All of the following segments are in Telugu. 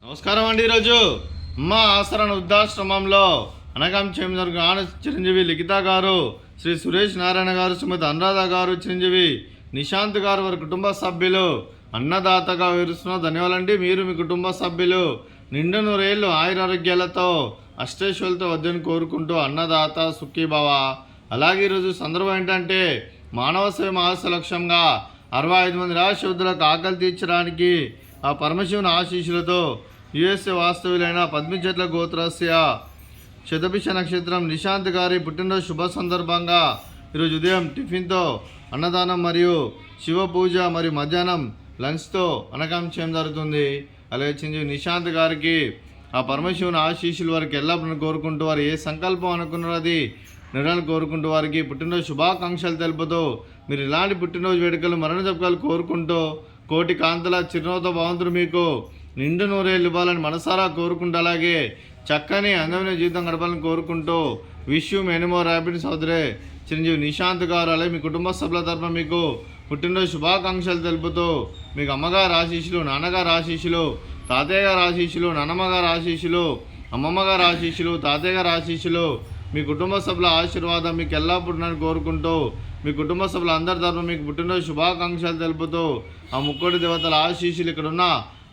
నమస్కారం అండి. ఈరోజు అమ్మ ఆసరణ వృద్ధాశ్రమంలో అనగాం చేమజర్గాన చిరంజీవి లిఖిత గారు, శ్రీ సురేష్ నారాయణ గారు, శ్రీమతి అనురాధ గారు, చిరంజీవి నిశాంత్ గారు వారి కుటుంబ సభ్యులు అన్నదాతగా వివరిస్తున్న ధన్యవాదాలండి. మీరు మీ కుటుంబ సభ్యులు నిండు నూరేళ్ళు ఆయురారోగ్యాలతో అష్టేశ్వరులతో వద్దని కోరుకుంటూ అన్నదాత సుఖీభవ. అలాగే ఈరోజు సందర్భం ఏంటంటే మానవ సేవ మహాస లక్ష్యంగా 65 మంది రాష్ట్రవృద్ధులకు ఆకలి తీర్చడానికి ఆ పరమశివుని ఆశీస్సులతో యుఎస్ఏ వాస్తవ్యులైన పద్మచెట్ల గోత్రస్య శతభిష నక్షత్రం నిశాంత్ గారి పుట్టినరోజు శుభ సందర్భంగా ఈరోజు ఉదయం టిఫిన్తో అన్నదానం మరియు శివ పూజ మరియు మధ్యాహ్నం లంచ్తో అనకాంక్షం జరుగుతుంది. అలాగే చిరంజీవి నిశాంత్ గారికి ఆ పరమశివుని ఆశీస్సులు వారికి ఎల్లప్పుడూ కోరుకుంటూ వారు ఏ సంకల్పం అనుకున్నారో అది నిర్ణయాలు కోరుకుంటూ వారికి పుట్టినరోజు శుభాకాంక్షలు తెలుపుతూ మీరు ఇలాంటి పుట్టినరోజు వేడుకలు మరణ జపకాలు కోరుకుంటూ కోటి కాంతల చిరునవ్వుతో భగవంతుడు మీకు నిండు నూరేళ్ళు ఇవ్వాలని మనసారా కోరుకుంటూ అలాగే చక్కని అందమైన జీవితం గడపాలని కోరుకుంటూ wish you many more happiness సోదరే చిరంజీవి నిశాంత్ గారు. అలాగే మీ కుటుంబ సభ్యుల తరఫున మీకు పుట్టినరోజు శుభాకాంక్షలు తెలుపుతూ మీకు అమ్మగారు ఆశీస్సులు, నాన్నగారు ఆశీస్సులు, తాతయ్య గారు ఆశీస్సులు, నాన్నమ్మ గారు ఆశీస్సులు, అమ్మమ్మ గారు ఆశీస్సులు, తాతయ్య గారు ఆశీస్సులు, మీ కుటుంబ సభ్యుల ఆశీర్వాదం మీకు ఎల్లప్పుడూ కోరుకుంటూ మీ కుటుంబ సభ్యుల అందరి తరఫున మీకు పుట్టినరోజు శుభాకాంక్షలు తెలుపుతూ ఆ ముక్కోటి దేవతల ఆశీస్సులు, ఇక్కడ ఉన్న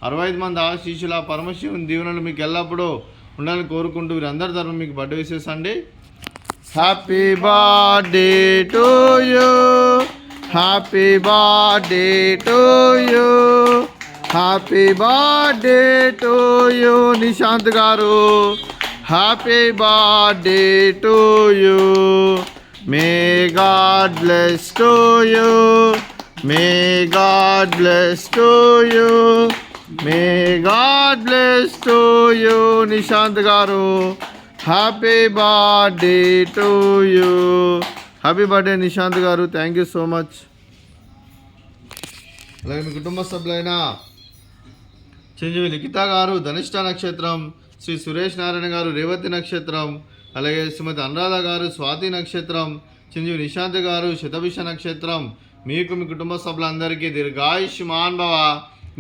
65 మంది ఆశీస్సులు, ఆ పరమశివుని దీవెనలు మీకు ఎల్లప్పుడూ ఉండాలని కోరుకుంటూ వీరందరి తరఫున మీకు బర్త్డే విషెస్ అండి. Happy birthday to you, happy birthday to you, happy birthday to you Nishanth garu, happy birthday to you. May God bless to you, may God bless to you, may God bless to you Nishanth garu, happy birthday to you. Happy birthday Nishanth garu, thank you so much. అలాగే మీ కుటుంబ సభ్యులైన చిరంజీవి లిఖిత గారు ధనిష్ట నక్షత్రం, శ్రీ సురేష్ నారాయణ గారు రేవతి నక్షత్రం, అలాగే శ్రీమతి అనురాధ గారు స్వాతి నక్షత్రం, చిరంజీవి నిశాంత్ గారు శతభిష నక్షత్రం. మీకు మీ కుటుంబ సభ్యులందరికీ దీర్ఘాయుష్మాన్ భవ.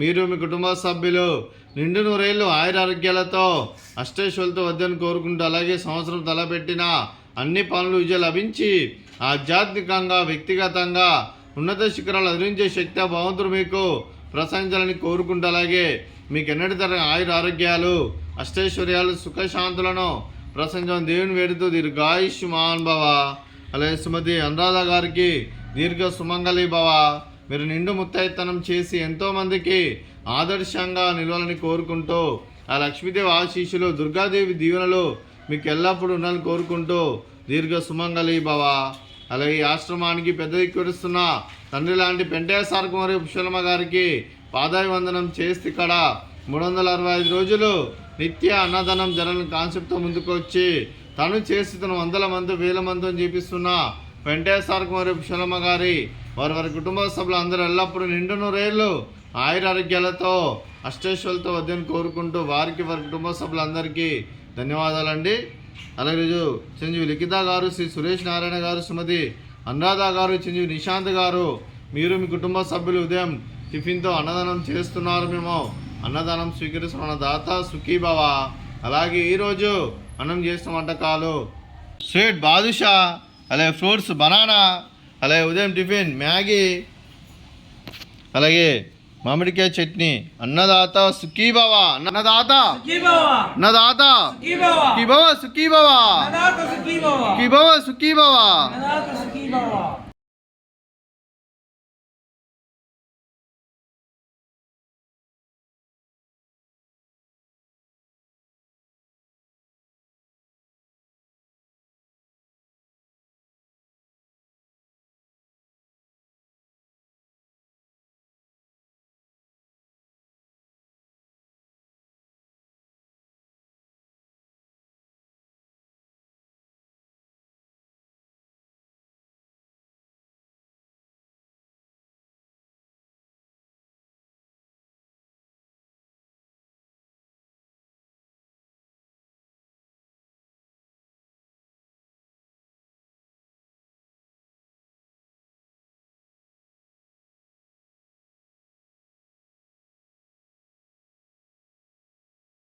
మీరు మీ కుటుంబ సభ్యులు నిండు నూరేళ్ళు ఆయురారోగ్యాలతో అష్టేశ్వరులతో వద్దని కోరుకుంటూ అలాగే సంవత్సరం తలపెట్టిన అన్ని పనులు విజయం లభించి ఆధ్యాత్మికంగా వ్యక్తిగతంగా ఉన్నత శిఖరాలు అధిరించే శక్తి భగవంతుడు మీకు ప్రశంసాలని కోరుకుంటూ అలాగే మీకు ఎన్నటి తరగతి ఆయురారోగ్యాలు అష్టైశ్వర్యాలు సుఖశాంతులను ప్రసంగం దేవుని వేడుతూ దీర్ఘాయుష్మాన్ భవ. అలాగే శ్రీమతి అనురాధ గారికి దీర్ఘ సుమంగళి భవ. మీరు నిండు ముత్తైతనం చేసి ఎంతోమందికి ఆదర్శంగా నిలవాలని కోరుకుంటూ ఆ లక్ష్మీదేవి ఆశీస్సులు దుర్గాదేవి దీవెనలు మీకు ఎల్లప్పుడూ ఉండాలని కోరుకుంటూ దీర్ఘ సుమంగళి భవ. అలాగే ఈ ఆశ్రమానికి పెద్ద దిక్కువరుస్తున్న తండ్రి లాంటి పెంటయ్య సార్ కుమారి పుష్పలమ్మ గారికి పాదాభివందనం చేస్తే ఇక్కడ 365 రోజులు నిత్య అన్నదానం జరగని కాన్సెప్ట్తో ముందుకు వచ్చి తను చేసి తను 100 మంది 1000 మందితో చేపిస్తున్న వెంకటేశ్వర సార్ కుమారి పుష్పలమ్మ గారి వారి కుటుంబ సభ్యులు అందరూ ఎల్లప్పుడూ నిండు నూరేళ్ళు ఆయురారోగ్యాలతో అష్టేశ్వరులతో వద్దని కోరుకుంటూ వారికి వారి కుటుంబ సభ్యులందరికీ ధన్యవాదాలండి. అలాగే చిరంజీవి లిఖిత గారు, శ్రీ సురేష్ నారాయణ గారు, శ్రీమతి అనురాధ గారు, చిరంజీవి నిశాంత్ గారు, మీరు మీ కుటుంబ సభ్యులు ఉదయం టిఫిన్తో అన్నదానం చేస్తున్నారు. మేము అన్నదానం స్వీకరిస్తున్న దాత సుఖీభవ. అలాగే ఈరోజు అన్నం చేసిన వంటకాలు స్వీట్ బాదుషా, అలాగే ఫ్రూట్స్ బనానా, అలాగే ఉదయం టిఫిన్ మ్యాగీ, అలాగే మామిడికాయ చట్నీ. అన్నదాత సుఖీభవ, అన్నదాత అన్నదాత సుఖీభవ, సుఖీభవ సుఖీభవ సుఖీభవ.